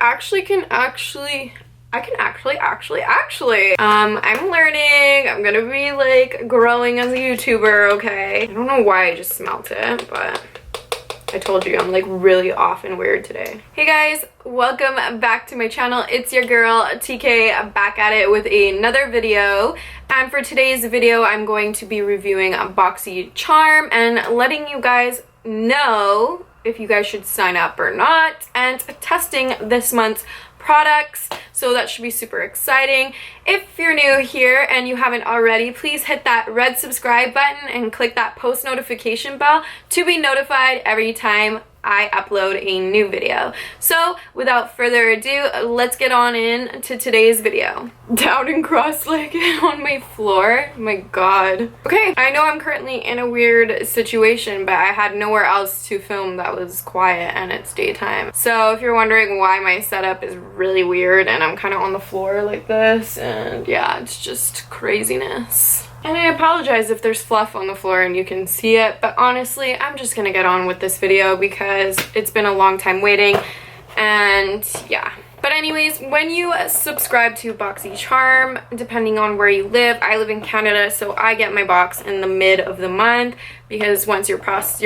I'm learning. I'm gonna be like growing as a YouTuber, okay? I don't know why I just smelt it, but I told you I'm like really off and weird today. Hey guys, welcome back to my channel. It's your girl TK back at it with another video. And for today's video, I'm going to be reviewing Boxycharm and letting you guys know if you guys should sign up or not, and testing this month's products, so that should be super exciting. If you're new here and you haven't already, please hit that red subscribe button and click that post notification bell to be notified every time I upload a new video. So without further ado, let's get on in to today's video. Down and cross-legged on my floor. Oh my god. Okay, I know I'm currently in a weird situation, but I had nowhere else to film that was quiet and it's daytime. So if you're wondering why my setup is really weird and I'm kind of on the floor like this, and yeah, it's just craziness. And I apologize if there's fluff on the floor and you can see it, but honestly, I'm just gonna get on with this video because it's been a long time waiting, and yeah. But anyways, when you subscribe to Boxycharm, depending on where you live, I live in Canada, so I get my box in the mid of the month, because once your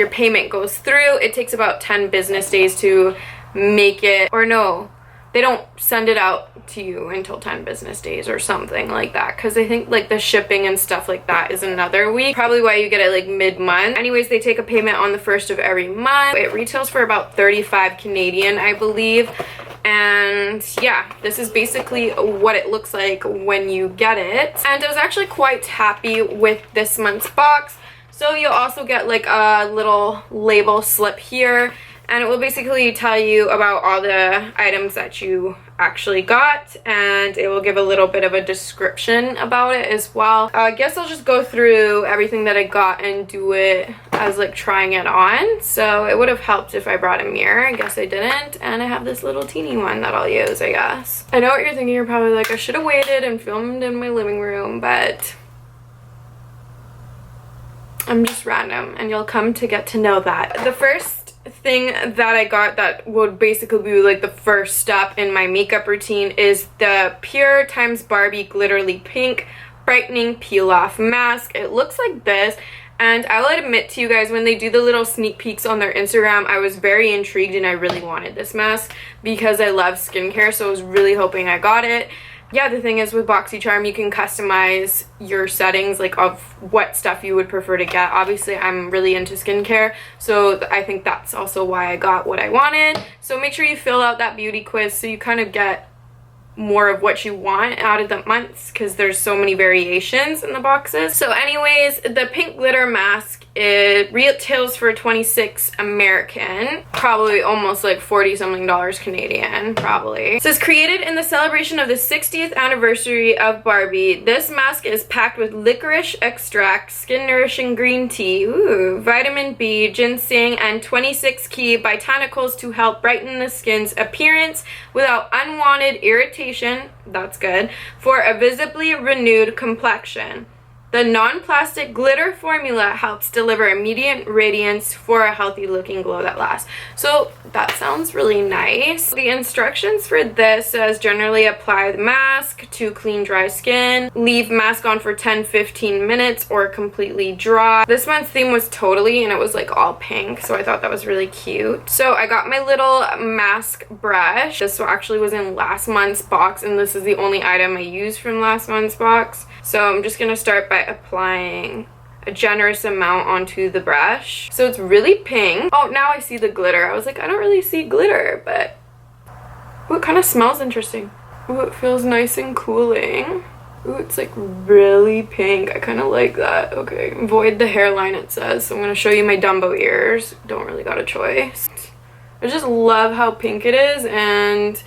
payment goes through, it takes about 10 business days to make it, or no, they don't send it out to you until 10 business days or something like that, because I think like the shipping and stuff like that is another week, probably why you get it like mid-month. Anyways, they take a payment on the 1st of every month. It retails for about 35 Canadian, I believe. And yeah, this is basically what it looks like when you get it. And I was actually quite happy with this month's box. So you'll also get like a little label slip here, and it will basically tell you about all the items that you actually got, and it will give a little bit of a description about it as well. I guess I'll just go through everything that I got and do it as like trying it on. So it would have helped if I brought a mirror. I guess I didn't, and I have this little teeny one that I'll use, I guess. I know what you're thinking. You're probably like, I should have waited and filmed in my living room, but I'm just random, and you'll come to get to know that. The first thing that I got that would basically be like the first step in my makeup routine is the Pure x Barbie Glitterly Pink Brightening Peel Off Mask. It looks like this, and I will admit to you guys, when they do the little sneak peeks on their Instagram, I was very intrigued and I really wanted this mask because I love skincare, so I was really hoping I got it. Yeah, the thing is with Boxycharm, you can customize your settings, like of what stuff you would prefer to get. Obviously, I'm really into skincare, so I think that's also why I got what I wanted. So make sure you fill out that beauty quiz so you kind of get more of what you want out of the months, because there's so many variations in the boxes. So anyways, the pink glitter mask, it retails for 26 American, probably almost like 40 something dollars Canadian, probably. It says, created in the celebration of the 60th anniversary of Barbie, this mask is packed with licorice extract, skin nourishing green tea, vitamin B, ginseng, and 26 key botanicals to help brighten the skin's appearance without unwanted irritation. That's good. For a visibly renewed complexion. The non-plastic glitter formula helps deliver immediate radiance for a healthy looking glow that lasts. So that sounds really nice. The instructions for this says generally apply the mask to clean dry skin, leave mask on for 10-15 minutes or completely dry. This month's theme was totally, and it was like all pink, so I thought that was really cute. So I got my little mask brush. This actually was in last month's box, and this is the only item I used from last month's box. So I'm just gonna start by applying a generous amount onto the brush. So it's really pink. Oh, now I see the glitter. I was like, I don't really see glitter, but ooh, it kind of smells interesting. Ooh, it feels nice and cooling. Ooh, it's like really pink. I kind of like that. Okay, avoid the hairline, it says. So I'm gonna show you my Dumbo ears. Don't really got a choice. I just love how pink it is and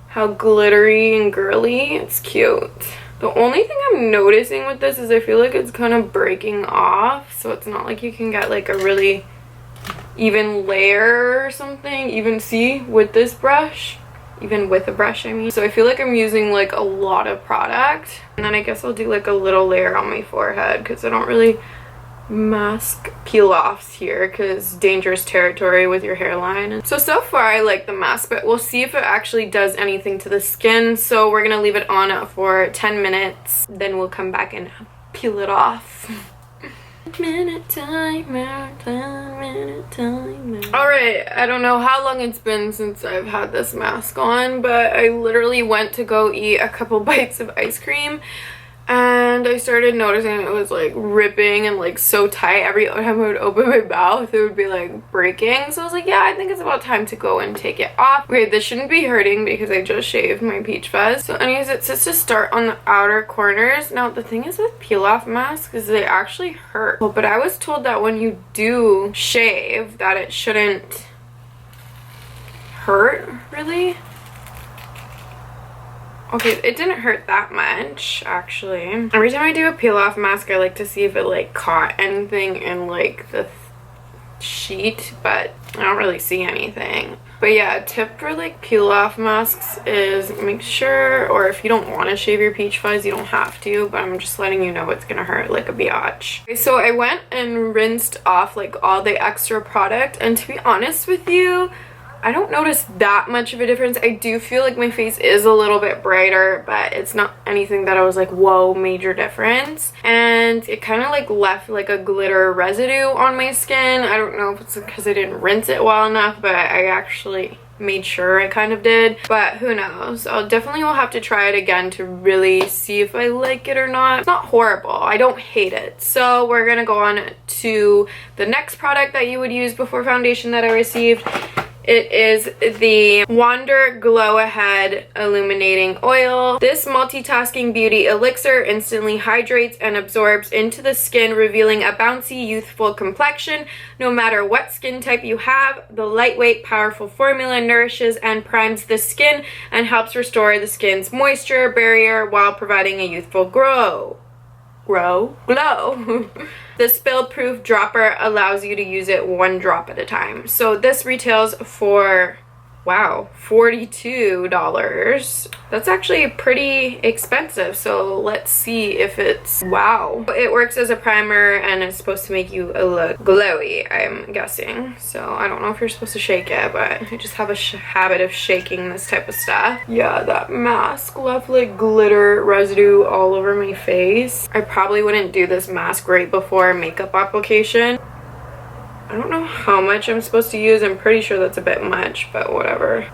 how glittery and girly. It's cute. The only thing I'm noticing with this is I feel like it's kind of breaking off, so it's not like you can get like a really even layer or something. Even see with this brush, even with a brush I mean. So I feel like I'm using like a lot of product, and then I guess I'll do like a little layer on my forehead because I don't really mask peel offs here because dangerous territory with your hairline. So far I like the mask, but we'll see if it actually does anything to the skin. So we're gonna leave it on for 10 minutes, then we'll come back and peel it off. Minute timer, minute timer. Alright, I don't know how long it's been since I've had this mask on, but I literally went to go eat a couple bites of ice cream and I started noticing it was like ripping and like so tight. Every time I would open my mouth it would be like breaking. So I was like, yeah, I think it's about time to go and take it off. Okay, this shouldn't be hurting because I just shaved my peach fuzz. So anyways, it says to start on the outer corners. Now the thing is with peel off masks is they actually hurt. Well, but I was told that when you do shave that it shouldn't hurt really. Okay, it didn't hurt that much, actually. Every time I do a peel-off mask, I like to see if it, like, caught anything in, like, the sheet, but I don't really see anything. But yeah, a tip for, like, peel-off masks is make sure, or if you don't want to shave your peach fuzz, you don't have to, but I'm just letting you know it's gonna hurt like a biatch. Okay, so I went and rinsed off, like, all the extra product, and to be honest with you, I don't notice that much of a difference. I do feel like my face is a little bit brighter, but it's not anything that I was like, whoa, major difference. And it kind of like left like a glitter residue on my skin. I don't know if it's because I didn't rinse it well enough, but I actually made sure I kind of did, but who knows. I'll definitely will have to try it again to really see if I like it or not. It's not horrible. I don't hate it. So we're gonna go on to the next product that you would use before foundation that I received. It is the Wander Glow Ahead Illuminating Oil. This multitasking beauty elixir instantly hydrates and absorbs into the skin, revealing a bouncy, youthful complexion. No matter what skin type you have, the lightweight, powerful formula nourishes and primes the skin and helps restore the skin's moisture barrier while providing a youthful glow. The spill-proof dropper allows you to use it 1 drop at a time. So this retails for, wow, $42. That's actually pretty expensive. So let's see if it's, wow. It works as a primer and it's supposed to make you look glowy, I'm guessing. So I don't know if you're supposed to shake it, but I just have a habit of shaking this type of stuff. Yeah, that mask left like glitter residue all over my face. I probably wouldn't do this mask right before makeup application. I don't know how much I'm supposed to use. I'm pretty sure that's a bit much, but whatever.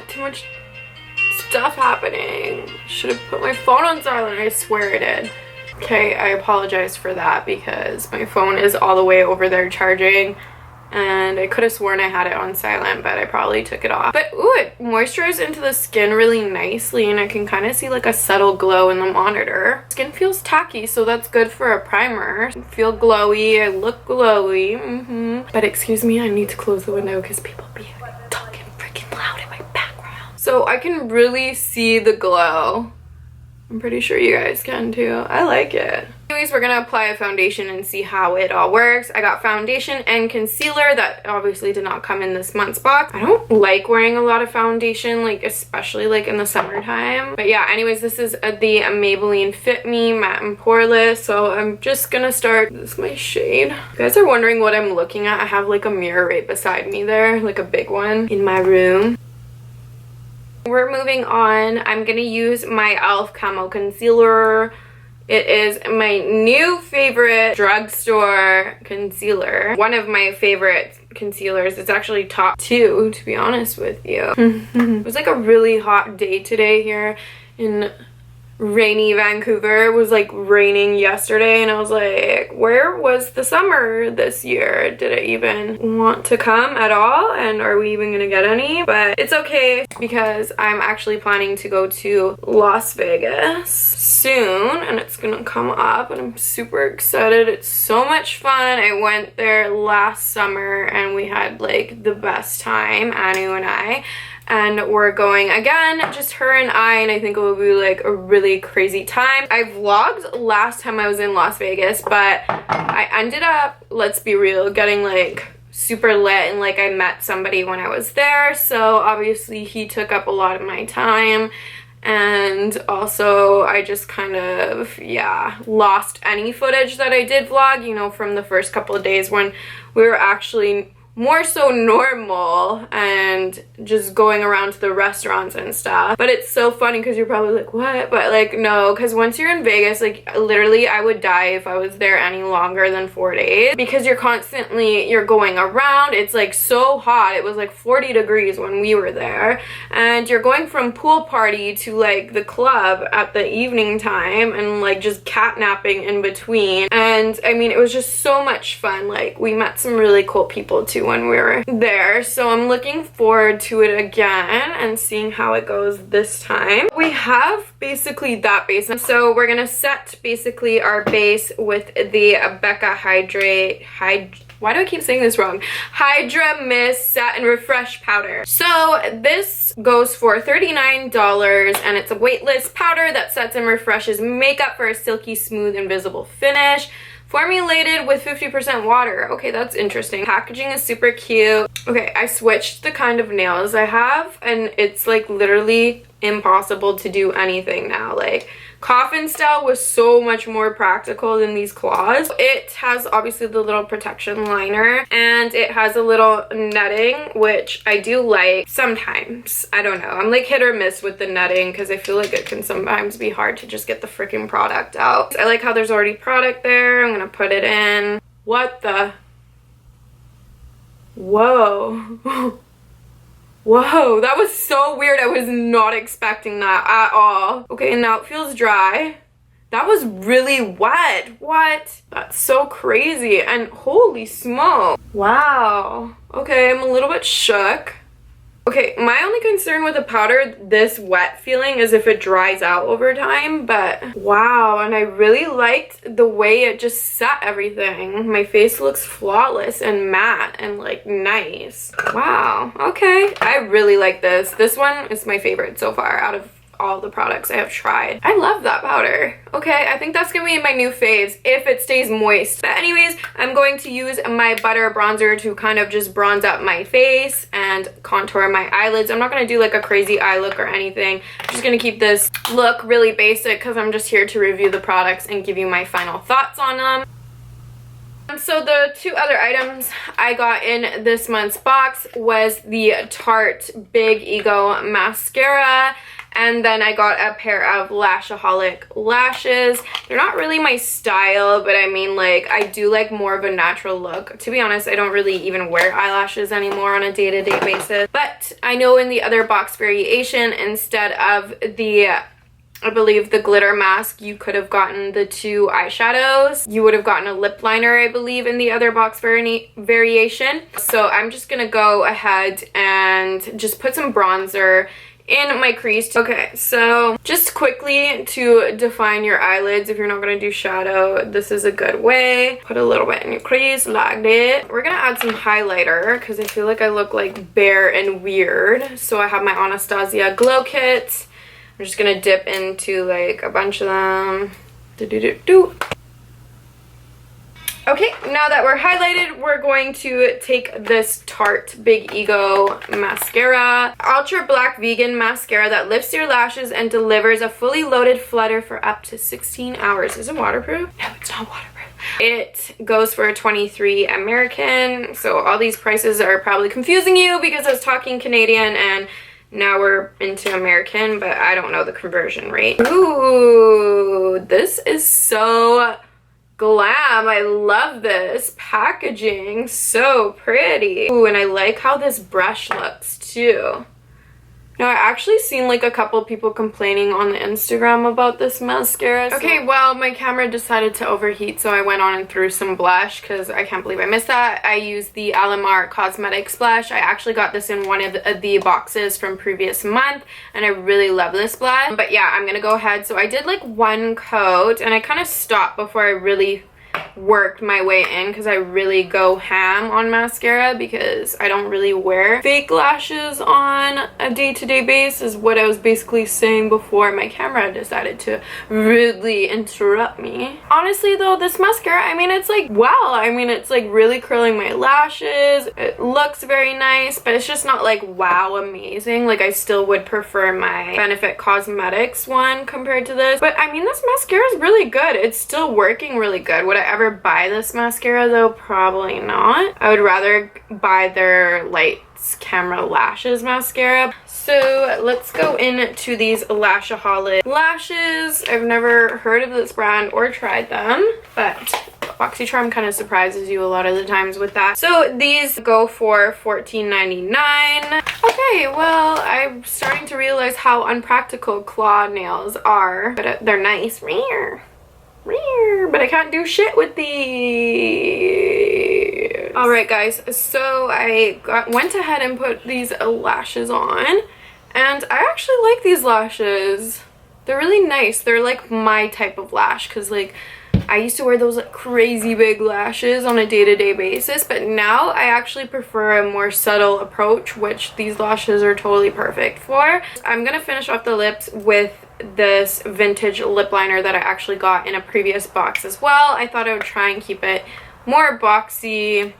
Too much stuff happening. Should have put my phone on silent. I swear I did. Okay, I apologize for that because my phone is all the way over there charging. And I could have sworn I had it on silent, but I probably took it off. But ooh, it moisturizes into the skin really nicely, and I can kind of see like a subtle glow in the monitor. Skin feels tacky, so that's good for a primer. I feel glowy, I look glowy. But excuse me, I need to close the window because people be talking freaking loud in my background. So I can really see the glow. I'm pretty sure you guys can too. I like it. Anyways, we're gonna apply a foundation and see how it all works. I got foundation and concealer that obviously did not come in this month's box. I don't like wearing a lot of foundation, like especially like in the summertime. But yeah, anyways, this is the Maybelline Fit Me Matte and Poreless. So I'm just gonna start. This is my shade. You guys are wondering what I'm looking at. I have like a mirror right beside me there, like a big one in my room. We're moving on. I'm gonna use my e.l.f. Camo Concealer. It is my new favorite drugstore concealer. One of my favorite concealers. It's actually top 2, to be honest with you. It was like a really hot day today here in rainy Vancouver. It was like raining yesterday and I was like, where was the summer this year? Did it even want to come at all? And are we even gonna get any? But it's okay because I'm actually planning to go to Las Vegas soon and it's gonna come up and I'm super excited. It's so much fun. I went there last summer and we had like the best time, Anu and I. And we're going again, just her and I think it will be like a really crazy time. I vlogged last time I was in Las Vegas, but I ended up, let's be real, getting like super lit and like I met somebody when I was there. So obviously he took up a lot of my time And also I just kind of, yeah, lost any footage that I did vlog, you know, from the first couple of days when we were actually more so normal and just going around to the restaurants and stuff. But it's so funny because you're probably like, what? But like, no, because once you're in Vegas, like literally I would die if I was there any longer than 4 days, because you're going around. It's like so hot. It was like 40 degrees when we were there, and you're going from pool party to like the club at the evening time and like just catnapping in between. And I mean, it was just so much fun. Like we met some really cool people too when we were there, so I'm looking forward to it again and seeing how it goes this time. We have basically that base, so we're gonna set basically our base with the Becca why do I keep saying this wrong? Hydra Mist Set and Refresh Powder. So this goes for $39, and it's a weightless powder that sets and refreshes makeup for a silky, smooth, invisible finish. Formulated with 50% water. Okay, that's interesting. Packaging is super cute. Okay, I switched the kind of nails I have, and it's like literally impossible to do anything now. Like coffin style was so much more practical than these claws. It has obviously the little protection liner, and it has a little netting, which I do like sometimes. I don't know, I'm like hit or miss with the netting because I feel like it can sometimes be hard to just get the freaking product out. I like how there's already product there. I'm gonna put it in. What the? Whoa. Whoa, that was so weird. I was not expecting that at all. Okay, and now it feels dry. That was really wet. What? That's so crazy. And holy smoke. Wow. Okay, I'm a little bit shook. Okay, my only concern with the powder, this wet feeling, is if it dries out over time, but wow, and I really liked the way it just set everything. My face looks flawless and matte and like nice. Wow, okay. I really like this. This one is my favorite so far out of all the products I have tried. I love that powder. Okay, I think that's gonna be my new faves if it stays moist. But anyways, I'm going to use my butter bronzer to kind of just bronze up my face and contour my eyelids. I'm not gonna do like a crazy eye look or anything. I'm just gonna keep this look really basic because I'm just here to review the products and give you my final thoughts on them. So the two other items I got in this month's box was the Tarte Big Ego Mascara, and then I got a pair of Lashaholic lashes. They're not really my style, but I mean, like, I do like more of a natural look. To be honest, I don't really even wear eyelashes anymore on a day-to-day basis. But I know in the other box variation, instead of the, I believe, the glitter mask, you could have gotten the two eyeshadows. You would have gotten a lip liner, I believe, in the other box variation. So I'm just gonna go ahead and just put some bronzer in my crease. Okay, so just quickly to define your eyelids, if you're not gonna do shadow, this is a good way. Put a little bit in your crease like that. We're gonna add some highlighter because I feel like I look like bare and weird. So I have my Anastasia Glow Kit. I'm just gonna dip into like a bunch of them. Okay, now that we're highlighted, we're going to take this Tarte Big Ego Mascara. Ultra Black Vegan Mascara that lifts your lashes and delivers a fully loaded flutter for up to 16 hours. Is it waterproof? No, it's not waterproof. It goes for $23 American. So all these prices are probably confusing you because I was talking Canadian and now we're into American, but I don't know the conversion rate. Ooh, this is so glam. I love this packaging, so pretty. Ooh, and I like how this brush looks too. Now, I actually seen like a couple people complaining on the Instagram about this mascara. Okay, well, my camera decided to overheat, so I went on and threw some blush because I can't believe I missed that. I used the Alamar Cosmetics blush. I actually got this in one of the boxes from previous month, and I really love this blush. But yeah, I'm gonna go ahead. So I did like one coat, and I kind of stopped before I really worked my way in because I really go ham on mascara because I don't really wear fake lashes on a day-to-day basis, is what I was basically saying before my camera decided to rudely interrupt me. Honestly though, this mascara, I mean, it's like, wow, I mean, it's like really curling my lashes. It looks very nice, but it's just not like wow amazing. Like I still would prefer my Benefit Cosmetics one compared to this. But I mean, this mascara is really good. It's still working really good. Would I ever buy this mascara though? Probably not. I would rather buy their Lights Camera Lashes mascara. So let's go into these Lashaholic lashes. I've never heard of this brand or tried them, but Boxycharm kind of surprises you a lot of the times with that. So these go for $14.99. Okay, well, I'm starting to realize how unpractical claw nails are, but they're nice. But I can't do shit with these. Alright guys, so I went ahead and put these lashes on, and I actually like these lashes. They're really nice. They're like my type of lash, because like I used to wear those like crazy big lashes on a day-to-day basis, but now I actually prefer a more subtle approach, which these lashes are totally perfect for. I'm gonna finish off the lips with this vintage lip liner that I actually got in a previous box as well. I thought I would try and keep it more Boxycharm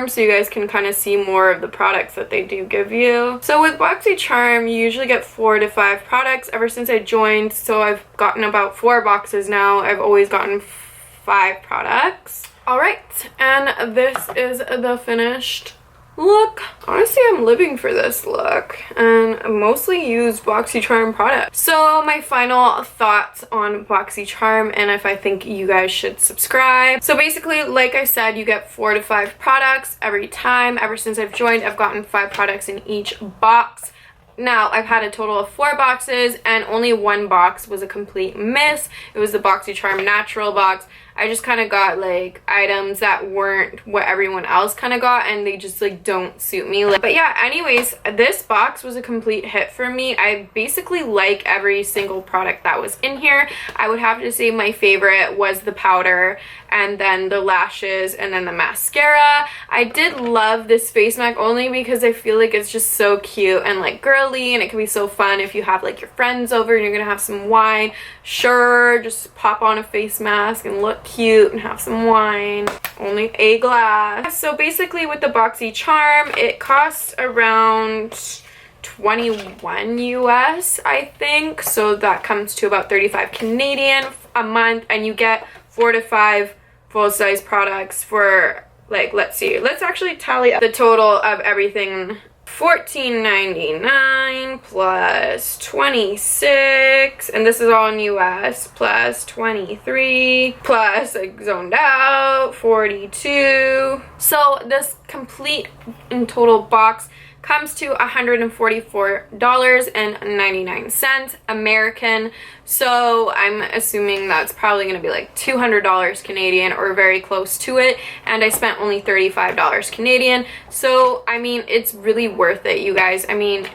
so you guys can kind of see more of the products that they do give you. So with Boxycharm, you usually get 4 to 5 products. Ever since I joined, so I've gotten about 4 boxes now. I've always gotten 5 products. Alright, and this is the finished look. Honestly, I'm living for this look, and I mostly use Boxycharm products. So my final thoughts on Boxycharm, and if I think you guys should subscribe. So basically, like I said, you get 4 to 5 products every time. Ever since I've joined, I've gotten 5 products in each box. Now, I've had a total of 4 boxes, and only 1 box was a complete miss. It was the Boxycharm Natural box. I just kind of got like items that weren't what everyone else kind of got, and they just like don't suit me. But yeah, anyways, this box was a complete hit for me. I basically like every single product that was in here. I would have to say my favorite was the powder, and then the lashes, and then the mascara. I did love this face mask only because I feel like it's just so cute and like girly, and it can be so fun if you have like your friends over and you're gonna have some wine. Sure, just pop on a face mask and look cute and have some wine. Only a glass. So basically with the Boxycharm, it costs around 21 US, I think. So that comes to about 35 Canadian a month, and you get 4 to 5 full-size products for like, let's see, let's actually tally up the total of everything. $14.99 plus 26, and this is all in US, plus 23 plus I zoned out 42. So this complete in total box comes to $144.99 American. So I'm assuming that's probably going to be like $200 Canadian or very close to it, and I spent only $35 Canadian. So I mean, it's really worth it, you guys. I mean,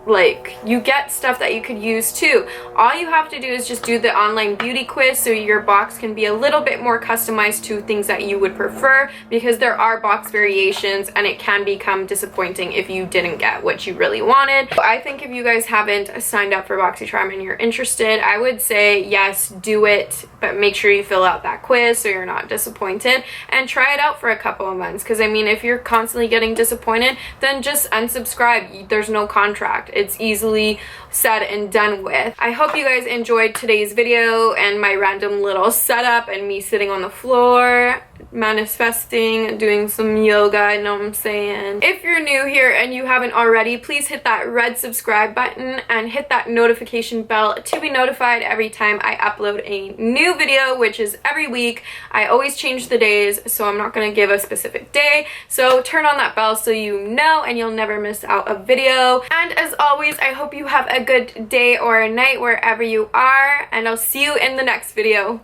like, you get stuff that you could use too. All you have to do is just do the online beauty quiz, so your box can be a little bit more customized to things that you would prefer, because there are box variations and it can become disappointing if you didn't get what you really wanted. I think if you guys haven't signed up for Boxycharm and you're interested, I would say yes, do it, but make sure you fill out that quiz so you're not disappointed, and try it out for a couple of months, because I mean, if you're constantly getting disappointed, then just unsubscribe. There's no contract. It's easily said and done with. I hope you guys enjoyed today's video and my random little setup and me sitting on the floor manifesting, doing some yoga, you know what I'm saying? If you're new here and you haven't already, please hit that red subscribe button and hit that notification bell to be notified every time I upload a new video, which is every week. I always change the days, so I'm not going to give a specific day. So turn on that bell so you know and you'll never miss out a video. And as always, I hope you have a good day or a night wherever you are, and I'll see you in the next video.